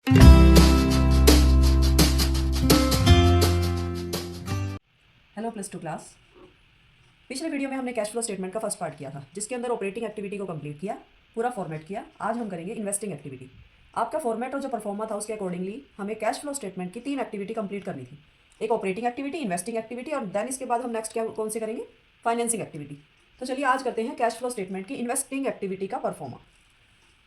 Hello plus two class. पिछले video में हमने कैश फ्लो स्टेटमेंट का फर्स्ट पार्ट किया था, जिसके अंदर ऑपरेटिंग एक्टिविटी को कंप्लीट किया, पूरा फॉर्मेट किया। आज हम करेंगे इन्वेस्टिंग एक्टिविटी। आपका फॉर्मेट और जो परफॉर्मा था उसके अकॉर्डिंगली हमें कैश फ्लो स्टेटमेंट की 3 एक्टिविटी कंप्लीट करनी थी। एक ऑपरेटिंग एक्टिविटी, इन्वेस्टिंग एक्टिविटी और देन इसके बाद हम नेक्स्ट क्या कौन से करेंगे, फाइनेंसिंग एक्टिविटी। तो चलिए आज करते हैं कैश फ्लो स्टेटमेंट की इन्वेस्टिंग एक्टिविटी का परफॉर्मा।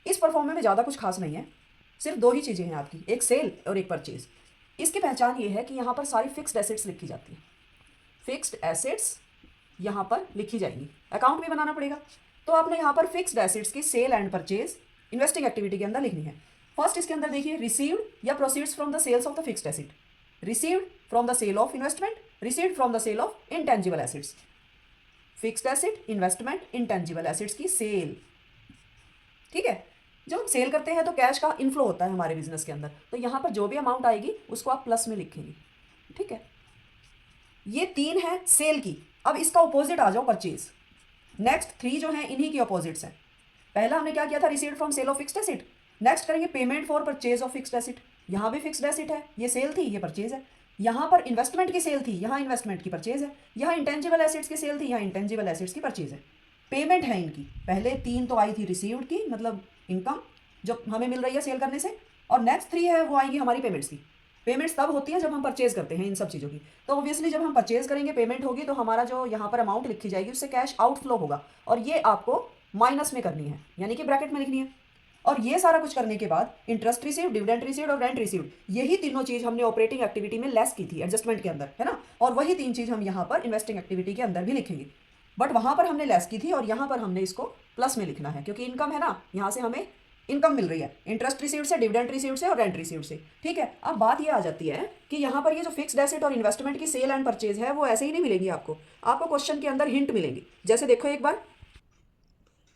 इस परफॉर्मे में ज़्यादा कुछ खास नहीं है, सिर्फ 2 ही चीज़ें हैं आपकी, एक सेल और एक परचेज। इसकी पहचान ये है कि यहाँ पर सारी फिक्स्ड एसेट्स लिखी जाती हैं। फिक्स्ड एसेट्स यहाँ पर लिखी जाएंगी, अकाउंट भी बनाना पड़ेगा। तो आपने यहाँ पर फिक्स्ड एसेट्स की sale and purchase investing activity के अंदर लिखनी है। फर्स्ट इसके अंदर देखिए, रिसीव्ड या proceeds from the sales of the fixed asset. Received from the sale of investment, received from the sale of intangible assets. Fixed asset, investment, intangible assets की sale. ठीक है, जब हम सेल करते हैं तो कैश का इनफ्लो होता है हमारे बिजनेस के अंदर, तो यहाँ पर जो भी अमाउंट आएगी उसको आप प्लस में लिखेंगे। ठीक है, ये 3 है सेल की। अब इसका ऑपोजिट आ जाओ, परचेज। नेक्स्ट 3 जो हैं इन्हीं की ऑपोजिट्स हैं। पहला हमने क्या किया था, received from sale of fixed asset. Next करेंगे payment for purchase of fixed asset. यहाँ भी फिक्स्ड एसेट है, ये सेल थी, ये परचेज है। यहाँ पर इन्वेस्टमेंट की सेल थी, यहाँ इन्वेस्टमेंट की परचेज है। यहाँ इंटेंजिबल एसेट्स की सेल थी, यहाँ इंटेंजिबल एसेट्स की परचेज है। पेमेंट है इनकी, पहले 3 तो आई थी रिसीव्ड की, मतलब इनकम जो हमें मिल रही है सेल करने से, और नेक्स्ट 3 है वो आएगी हमारी पेमेंट्स की। पेमेंट्स तब होती है जब हम परचेज करते हैं इन सब चीज़ों की। तो ऑब्वियसली जब हम परचेज करेंगे, पेमेंट होगी, तो हमारा जो यहाँ पर अमाउंट लिखी जाएगी उससे कैश आउटफ्लो होगा, और ये आपको माइनस में करनी है, यानी कि ब्रैकेट में लिखनी है। और ये सारा कुछ करने के बाद इंटरेस्ट रिसीव्ड, डिविडेंड रिसीव्ड और रेंट रिसीव्ड, यही तीनों चीज़ हमने ऑपरेटिंग एक्टिविटी में लेस की थी एडजस्टमेंट के अंदर, है ना। और वही 3 चीज़ हम यहाँ पर इन्वेस्टिंग एक्टिविटी के अंदर भी लिखेंगे, बट वहाँ पर हमने लेस की थी और यहाँ पर हमने इसको प्लस में लिखना है, क्योंकि इनकम है ना, यहाँ से हमें इनकम मिल रही है इंटरेस्ट रिसीव्ड से, डिविडेंड रिसीव्ड से और रेंट रिसीव्ड से। ठीक है, अब बात ये आ जाती है कि यहाँ पर ये जो फिक्स्ड एसेट और इन्वेस्टमेंट की सेल एंड परचेज है वो ऐसे ही नहीं मिलेगी आपको क्वेश्चन के अंदर हिंट मिलेंगी। जैसे देखो एक बार,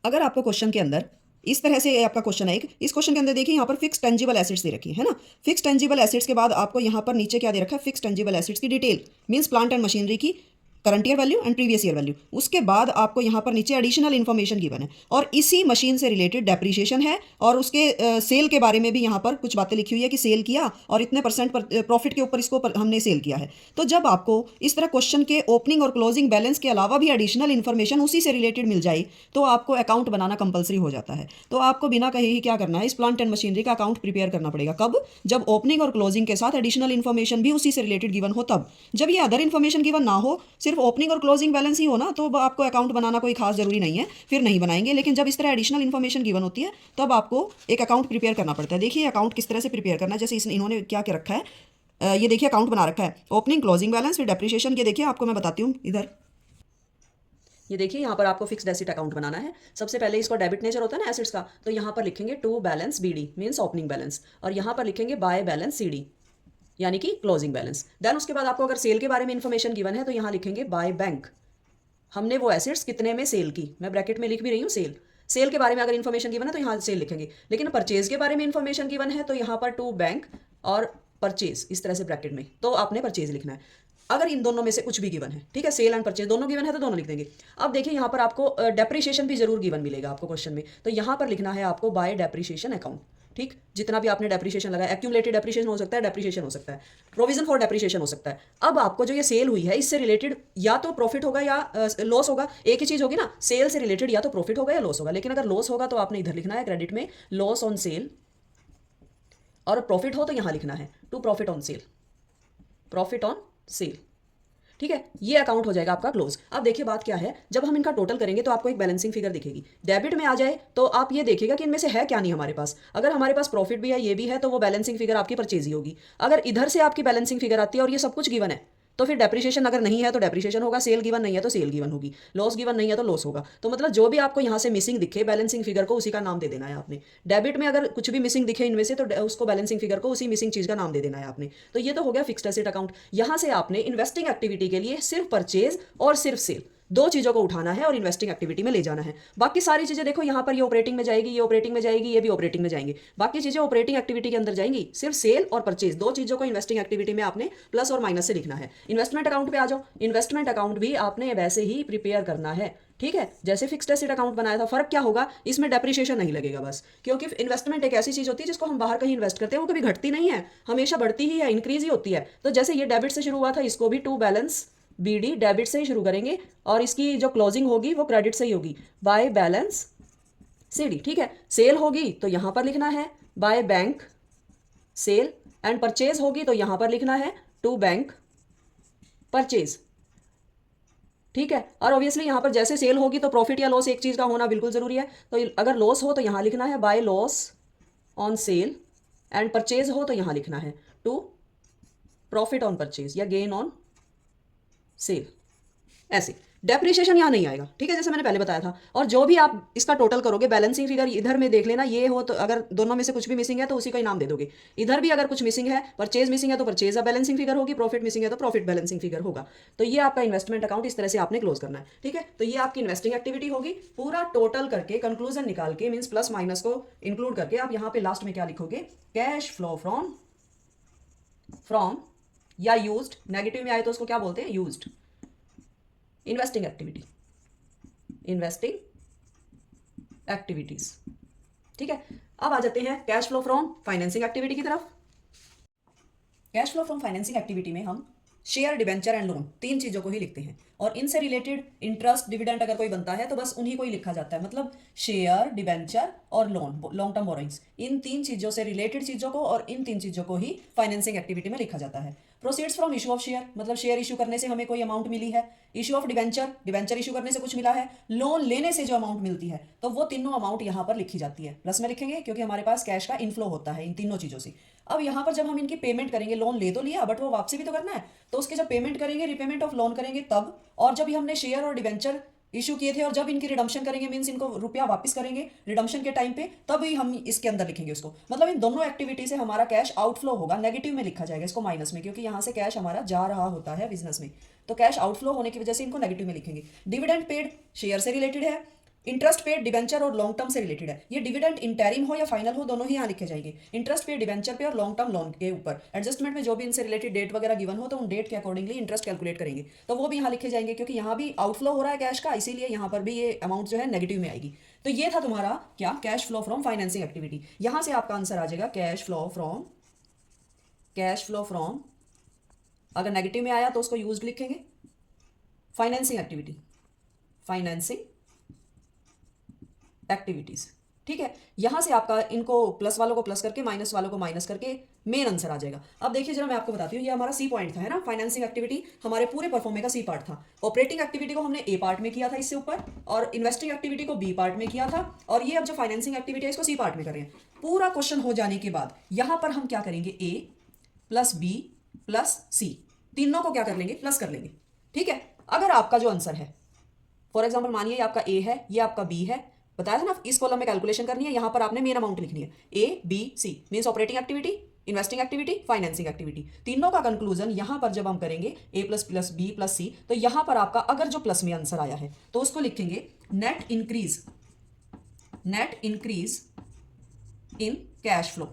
अगर आपको क्वेश्चन के अंदर इस तरह से आपका क्वेश्चन है, इस क्वेश्चन के अंदर देखिए यहाँ पर फिक्स टेंजिबल एसेट्स दे रखी है ना। फिक्स टेंजिबल एसेट्स के बाद आपको यहाँ पर नीचे क्या दे रखा है, फिक्स टेंजिबल एसेट्स की detail, means plant and machinery की current year value and previous year value. उसके बाद आपको यहाँ पर नीचे एडिशनल इन्फॉर्मेशन गिवन है, और इसी मशीन से रिलेटेड डेप्रीशिएशन है, और उसके सेल के बारे में भी यहाँ पर कुछ बातें लिखी हुई है कि सेल किया और इतने % प्रॉफिट के ऊपर इसको हमने सेल किया है। तो जब आपको इस तरह क्वेश्चन के ओपनिंग और क्लोजिंग बैलेंस के अलावा भी एडिशनल इन्फॉर्मेशन उसी से रिलेटेड मिल जाए तो आपको अकाउंट बनाना कंपलसरी हो जाता है। तो आपको बिना कहे ही क्या करना है, इस प्लांट एंड मशीनरी का अकाउंट प्रिपेयर करना पड़ेगा। कब? जब ओपनिंग और क्लोजिंग के साथ एडिशनल इन्फॉर्मेशन भी उसी से रिलेटेड गिवन हो तब। जब ये अदर इन्फॉर्मेशन गिवन ना हो, सिर्फ ओपनिंग और क्लोजिंग बैलेंस ही हो ना, तो आपको अकाउंट बनाना कोई खास जरूरी नहीं है, फिर नहीं बनाएंगे। लेकिन जब इस तरह एडिशनल इन्फॉर्मेशन गिवन होती है तब आपको एक अकाउंट प्रिपेयर करना पड़ता है। देखिए अकाउंट किस तरह से प्रिपेयर करना है, जैसे इन्होंने क्या क्या रखा है, ये देखिए अकाउंट बना रखा है, ओपनिंग क्लोजिंग बैलेंस फिर डेप्रिसिएशन। ये देखिए आपको मैं बताती हूँ, इधर ये देखिए यहाँ पर आपको फिक्स्ड एसेट अकाउंट बनाना है। सबसे पहले इसको डेबिट नेचर होता है ना एसेट्स का, तो यहाँ पर लिखेंगे to balance BD means opening balance, और यहाँ पर लिखेंगे बाय बैलेंस CD यानी कि क्लोजिंग बैलेंस। देन उसके बाद आपको अगर सेल के बारे में इन्फॉर्मेशन गिवन है तो यहाँ लिखेंगे बाय बैंक, हमने वो एसेट्स कितने में सेल की, मैं ब्रैकेट में लिख भी रही हूँ सेल। सेल के बारे में अगर इन्फॉर्मेशन गिवन है तो यहाँ सेल लिखेंगे, लेकिन परचेज के बारे में इन्फॉर्मेशन गिवन है तो यहाँ पर टू बैंक और परचेज इस तरह से ब्रैकेट में, तो आपने परचेज लिखना है। अगर इन दोनों में से कुछ भी गिवन है, ठीक है, सेल एंड परचेज दोनों गिवन है तो दोनों लिख देंगे। अब देखिए यहाँ पर आपको डेप्रिसिएशन भी जरूर गिवन मिलेगा आपको क्वेश्चन में, तो यहाँ पर लिखना है आपको बाय डेप्रिसिएशन अकाउंट। ठीक, जितना भी आपने डेप्रिसिएशन लगाया, एक्यूमुलेटेड डेप्रिसिएशन हो सकता है, डेप्रिसिएशन हो सकता है, प्रोविजन फॉर डेप्रिसिएशन हो सकता है। अब आपको जो ये सेल हुई है इससे रिलेटेड या तो प्रॉफिट होगा या लॉस होगा, एक ही चीज होगी ना, सेल से रिलेटेड या तो प्रॉफिट होगा या लॉस होगा। लेकिन अगर लॉस होगा तो आपने इधर लिखना है क्रेडिट में लॉस ऑन सेल, और प्रॉफिट हो तो यहाँ लिखना है to profit on sale, profit on sale. ठीक है, ये अकाउंट हो जाएगा आपका क्लोज। अब देखिए बात क्या है, जब हम इनका टोटल करेंगे तो आपको एक बैलेंसिंग फिगर दिखेगी। डेबिट में आ जाए तो आप ये देखिएगा कि इनमें से है क्या नहीं हमारे पास। अगर हमारे पास प्रॉफिट भी है, ये भी है, तो वो बैलेंसिंग फिगर आपकी परचेज ही होगी। अगर इधर से आपकी बैलेंसिंग फिगर आती है और ये सब कुछ गिवन है तो फिर डेप्रिसिएशन अगर नहीं है तो डेप्रिसिएशन होगा, सेल गिवन नहीं है तो सेल गिवन होगी, लॉस गिवन नहीं है तो लॉस होगा। तो मतलब जो भी आपको यहाँ से मिसिंग दिखे बैलेंसिंग फिगर को उसी का नाम दे देना है आपने। डेबिट में अगर कुछ भी मिसिंग दिखे इनमें से तो उसको बैलेंसिंग फिगर को उसी मिसिंग चीज का नाम दे देना है आपने। तो ये तो हो गया फिक्स्ड एसेट अकाउंट। यहाँ से आपने इन्वेस्टिंग एक्टिविटी के लिए सिर्फ परचेज और सिर्फ सेल, 2 चीजों को उठाना है और इन्वेस्टिंग एक्टिविटी में ले जाना है। बाकी सारी चीजें देखो यहाँ पर ये ऑपरेटिंग में जाएगी, ये ऑपरेटिंग में जाएगी, ये भी ऑपरेटिंग में जाएंगे, बाकी चीजें ऑपरेटिंग एक्टिविटी के अंदर जाएंगी। सिर्फ सेल और परचेज 2 चीजों को इन्वेस्टिंग एक्टिविटी में आपने प्लस और माइनस से लिखना है। इन्वेस्टमेंट अकाउंट पे आ जाओ, इन्वेस्टमेंट अकाउंट भी आपने वैसे ही प्रिपेयर करना है। ठीक है, जैसे फिक्स्ड एसेट अकाउंट बनाया था, फर्क क्या होगा, इसमें डेप्रिसिएशन नहीं लगेगा बस, क्योंकि इन्वेस्टमेंट एक ऐसी चीज होती है जिसको हम बाहर कहीं इन्वेस्ट करते हैं, वो कभी घटती नहीं है, हमेशा बढ़ती ही है, इंक्रीज ही होती है। तो जैसे ये डेबिट से शुरू हुआ था, इसको भी टू बैलेंस BD डेबिट से ही शुरू करेंगे, और इसकी जो क्लोजिंग होगी वो क्रेडिट से ही होगी, बाय बैलेंस CD। ठीक है, सेल होगी तो यहां पर लिखना है by bank sale, and purchase होगी तो यहां पर लिखना है टू बैंक परचेज। ठीक है, और ऑब्वियसली यहाँ पर जैसे सेल होगी तो प्रॉफिट या लॉस एक चीज़ का होना बिल्कुल ज़रूरी है, तो अगर लॉस हो तो यहाँ लिखना है by loss on cell, and purchase हो तो यहाँ लिखना है टू प्रॉफिट ऑन परचेज या गेन ऑन सेल। ऐसे डेप्रिसिएशन यहाँ नहीं आएगा, ठीक है, जैसे मैंने पहले बताया था। और जो भी आप इसका टोटल करोगे, बैलेंसिंग फिगर इधर में देख लेना, ये हो तो अगर दोनों में से कुछ भी मिसिंग है तो उसी का ही नाम दे दोगे। इधर भी अगर कुछ मिसिंग है, परचेज मिसिंग है तो परचेज बैलेंसिंग फिगर होगी, प्रॉफिट मिसिंग है तो प्रॉफिट बैलेंसिंग फिगर होगा। तो ये आपका इन्वेस्टमेंट अकाउंट इस तरह से आपने क्लोज करना है। ठीक है, तो ये आपकी इन्वेस्टिंग एक्टिविटी होगी। पूरा टोटल करके कंक्लूजन निकाल के, मीन्स प्लस माइनस को इंक्लूड करके आप यहाँ पे लास्ट में क्या लिखोगे, कैश फ्लो फ्रॉम या यूज्ड, नेगेटिव में आए तो उसको क्या बोलते हैं, यूज्ड इन्वेस्टिंग एक्टिविटीज। ठीक है, अब आ जाते हैं cash flow from financing activity की तरफ। Cash flow from financing activity में हम शेयर, डिबेंचर एंड लोन, तीन चीजों को ही लिखते हैं, और इनसे रिलेटेड इंटरेस्ट, डिविडेंड अगर कोई बनता है तो बस उन्हीं को ही लिखा जाता है। मतलब शेयर, डिबेंचर और लोन, लॉन्ग टर्म बोरोइंग्स, इन तीन चीजों से रिलेटेड चीजों को और इन तीन चीजों को ही फाइनेंसिंग एक्टिविटी में लिखा जाता है। Proceeds from issue of share, मतलब शेयर इशू करने से हमें कोई अमाउंट मिली है। Issue of debenture, debenture issue करने से कुछ मिला है। लोन लेने से जो अमाउंट मिलती है, तो वो तीनों अमाउंट यहाँ पर लिखी जाती है, प्लस में लिखेंगे क्योंकि हमारे पास कैश का इनफ्लो होता है इन तीनों चीजों से। अब यहाँ पर जब हम इनकी पेमेंट करेंगे, लोन ले तो लिया बट वो वापसी भी तो करना है, तो उसके जब पेमेंट करेंगे, रिपेमेंट ऑफ लोन करेंगे तब, और जब हमने शेयर और डिबेंचर इशू किए थे और जब इनकी रिडम्पशन करेंगे, मींस इनको रुपया वापस करेंगे रिडम्पशन के टाइम पे, तब ही हम इसके अंदर लिखेंगे उसको। मतलब इन दोनों एक्टिविटी से हमारा कैश आउटफ्लो होगा, नेगेटिव में लिखा जाएगा इसको, माइनस में, क्योंकि यहाँ से कैश हमारा जा रहा होता है बिजनेस में, तो कैश आउटफ्लो होने की वजह से इनको नेगेटिव में लिखेंगे। डिविडेंड पेड शेयर से रिलेटेड है, इंटरेस्ट पेड डिबेंचर और लॉन्ग टर्म से रिलेटेड है। ये डिविडेंड इंटरिम हो या फाइनल हो, दोनों ही यहाँ लिखे जाएंगे, इंटरेस्ट पेड डिबेंचर पे और लॉन्ग टर्म लोन के ऊपर। एडजस्टमेंट में जो भी इनसे रिलेटेड डेट वगैरह गिवन हो तो उन डेट के अकॉर्डिंगली इंटरेस्ट कैलकुलेट करेंगे, तो वो भी यहाँ लिखे जाएंगे, क्योंकि यहाँ भी आउटफ्लो हो रहा है कैश का, इसीलिए यहाँ पर भी ये अमाउंट जो है नेगेटिव में आएगी। तो ये था तुम्हारा क्या, cash flow from financing activity. यहाँ से आपका आंसर आ जाएगा कैश फ्लो फ्रॉम, अगर नेगेटिव में आया तो उसको यूज्ड लिखेंगे, फाइनेंसिंग एक्टिविटीज। ठीक है, यहां से आपका इनको प्लस वालों को प्लस करके माइनस वालों को माइनस करके मेन आंसर आ जाएगा। अब देखिए जरा मैं आपको बताती हूँ, ये हमारा सी पॉइंट था, है ना, फाइनेंसिंग एक्टिविटी हमारे पूरे परफॉर्मे का सी पार्ट था। ऑपरेटिंग एक्टिविटी को हमने ए पार्ट में किया था इससे ऊपर, और इन्वेस्टिंग एक्टिविटी को बी पार्ट में किया था, और ये अब जो फाइनेंसिंग एक्टिविटी है इसको सी पार्ट में कर रहे हैं। पूरा क्वेश्चन हो जाने के बाद यहां पर हम क्या करेंगे, ए प्लस बी प्लस सी, तीनों को क्या कर लेंगे, प्लस कर लेंगे। ठीक है, अगर आपका जो आंसर है, फॉर एग्जाम्पल मानिए आपका ए है, ये आपका बी है, बताया था ना, इस कॉलम में कैलकुलेशन करनी है, यहां पर आपने मेन अमाउंट लिखनी है, A B C, means operating activity, investing activity, financing activity, तीनों का कंक्लूजन यहां पर जब हम करेंगे A plus plus B plus C, तो यहां पर आपका अगर जो प्लस में आंसर आया है तो उसको लिखेंगे net increase in cash flow.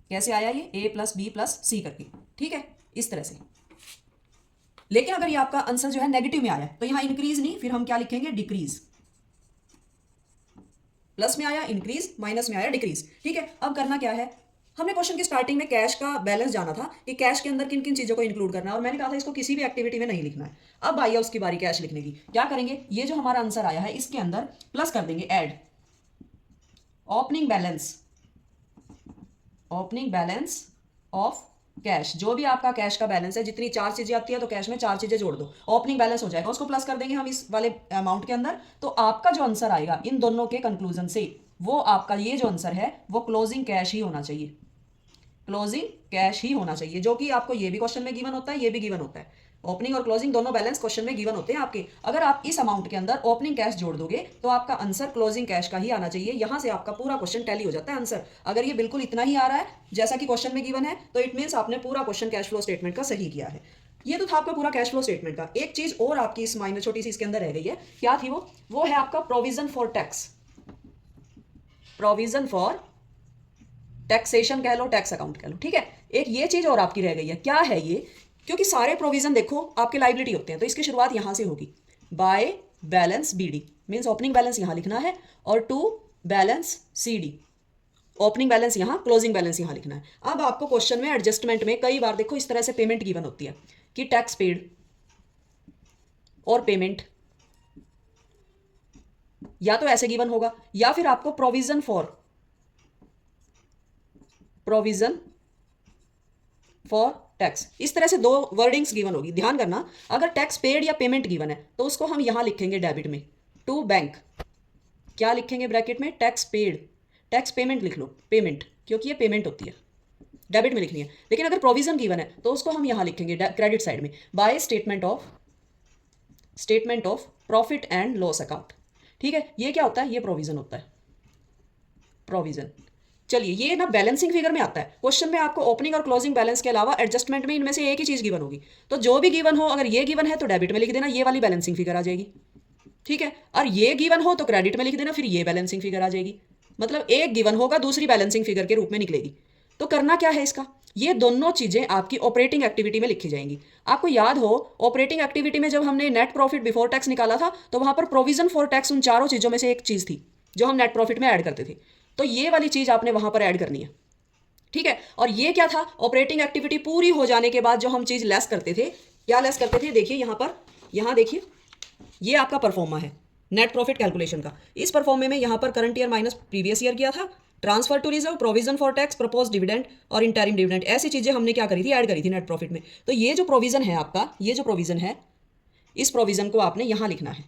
कैसे आया ये, ए प्लस बी प्लस सी करके, ठीक है, इस तरह से। लेकिन अगर ये आपका आंसर जो है नेगेटिव में आया तो यहां इंक्रीज नहीं, फिर हम क्या लिखेंगे, डिक्रीज। प्लस में आया इंक्रीज, माइनस में आया डिक्रीज। ठीक है, अब करना क्या है, हमने क्वेश्चन की स्टार्टिंग में कैश का बैलेंस जाना था कि कैश के अंदर किन किन चीजों को इंक्लूड करना है, और मैंने कहा था इसको किसी भी एक्टिविटी में नहीं लिखना है। अब आइए उसकी बारी कैश लिखने की, क्या करेंगे, ये जो हमारा आंसर आया है इसके अंदर प्लस कर देंगे, add opening balance of cash, जो भी आपका कैश का बैलेंस है, जितनी चार चीजें आती है तो कैश में चार चीजें जोड़ दो, ओपनिंग बैलेंस हो जाएगा, उसको प्लस कर देंगे हम इस वाले अमाउंट के अंदर। तो आपका जो आंसर आएगा इन दोनों के कंक्लूजन से, वो आपका ये जो आंसर है वो क्लोजिंग कैश ही होना चाहिए, जो कि आपको ये भी क्वेश्चन में गिवन होता है, ये भी गिवन होता है। ओपनिंग और क्लोजिंग दोनों बैलेंस क्वेश्चन में गिवन होते हैं आपके। अगर आप इस अमाउंट के अंदर ओपनिंग कैश जोड़ दोगे तो आपका आंसर क्लोजिंग कैश का ही आना चाहिए। यहां से आपका पूरा क्वेश्चन टैली हो जाता है आंसर। अगर ये बिल्कुल इतना ही आ रहा है जैसा कि क्वेश्चन में गिवन है, तो इट मीन्स आपने पूरा क्वेश्चन कैश फ्लो स्टेटमेंट का सही किया है। ये तो था आपका पूरा कैश फ्लो स्टेटमेंट का। एक चीज और आपकी इस माइनर छोटी सी इसके अंदर रह गई है, क्या थी वो है आपका प्रोविजन फॉर टैक्सेशन कह लो, टैक्स अकाउंट कह लो, ठीक है। एक ये चीज और आपकी रह गई है, क्या है ये, क्योंकि सारे प्रोविजन देखो आपके लाइबिलिटी होते हैं, तो इसकी शुरुआत यहाँ से होगी। By balance B D means opening balance यहाँ लिखना है, और to balance C D opening balance यहाँ, क्लोजिंग बैलेंस यहाँ लिखना है। अब आपको क्वेश्चन में एडजस्टमेंट में कई बार देखो इस तरह से पेमेंट गिवन होती है कि टैक्स पेड और पेमेंट, या तो ऐसे गिवन होगा या फिर आपको प्रोविजन फॉर टैक्स, इस तरह से दो वर्डिंग्स गिवन होगी। ध्यान करना, अगर टैक्स पेड या पेमेंट गिवन है तो उसको हम यहां लिखेंगे डेबिट में, टू बैंक क्या लिखेंगे ब्रैकेट में, टैक्स पेड, टैक्स पेमेंट लिख लो, पेमेंट, क्योंकि ये पेमेंट होती है, डेबिट में लिखनी है। लेकिन अगर प्रोविजन गिवन है तो उसको हम यहां लिखेंगे क्रेडिट साइड में, by statement of profit and loss account. ठीक है, ये क्या होता है, ये प्रोविजन होता है, प्रोविजन। चलिए, ये ना बैलेंसिंग फिगर में आता है। क्वेश्चन में आपको ओपनिंग और क्लोजिंग बैलेंस के अलावा एडजस्टमेंट में इनमें से एक ही चीज गिवन होगी, तो जो भी गिवन हो, अगर ये गिवन है तो डेबिट में लिख देना, ये वाली बैलेंसिंग फिगर आ जाएगी। ठीक है, और ये गिवन हो तो क्रेडिट में लिख देना, फिर ये बैलेंसिंग फिगर आ जाएगी। मतलब एक गिवन होगा, दूसरी बैलेंसिंग फिगर के रूप में निकलेगी। तो करना क्या है इसका, ये दोनों चीजें आपकी ऑपरेटिंग एक्टिविटी में लिखी जाएंगी। आपको याद हो, ऑपरेटिंग एक्टिविटी में जब हमने नेट प्रॉफिट बिफोर टैक्स निकाला था तो वहां पर प्रोविजन फॉर टैक्स उन चारों चीजों में से एक चीज थी जो हम नेट प्रॉफिट में ऐड करते थे, तो ये वाली चीज आपने वहां पर ऐड करनी है। ठीक है, और ये क्या था, ऑपरेटिंग एक्टिविटी पूरी हो जाने के बाद जो हम चीज लेस करते थे, क्या लेस करते थे, देखिए यहां पर, यहां देखिए, ये आपका परफॉर्मा है नेट प्रॉफिट कैलकुलेशन का। इस परफॉर्मे में यहां पर current year minus previous year किया था, transfer to reserve, provision for tax, propose dividend और इंटरिम डिविडेंड, ऐसी चीजें हमने क्या करी थी, ऐड करी थी नेट प्रॉफिट में। तो ये जो प्रोविजन है आपका, ये जो प्रोविजन है, इस प्रोविजन को आपने यहां लिखना है,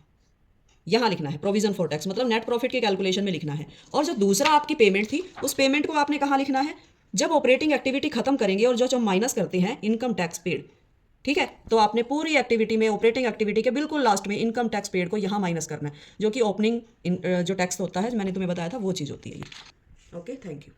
यहां लिखना है, प्रोविजन फॉर टैक्स, मतलब नेट प्रॉफिट के कैलकुलेशन में लिखना है। और जो दूसरा आपकी पेमेंट थी, उस पेमेंट को आपने कहां लिखना है, जब ऑपरेटिंग एक्टिविटी खत्म करेंगे और जो माइनस करते हैं इनकम टैक्स पेड। ठीक है, तो आपने पूरी एक्टिविटी में, ऑपरेटिंग एक्टिविटी के बिल्कुल लास्ट में इनकम टैक्स पेड को यहां माइनस करना है, जो कि ओपनिंग जो टैक्स होता है, मैंने तुम्हें बताया था वो चीज़ होती है ये। Okay, thank you.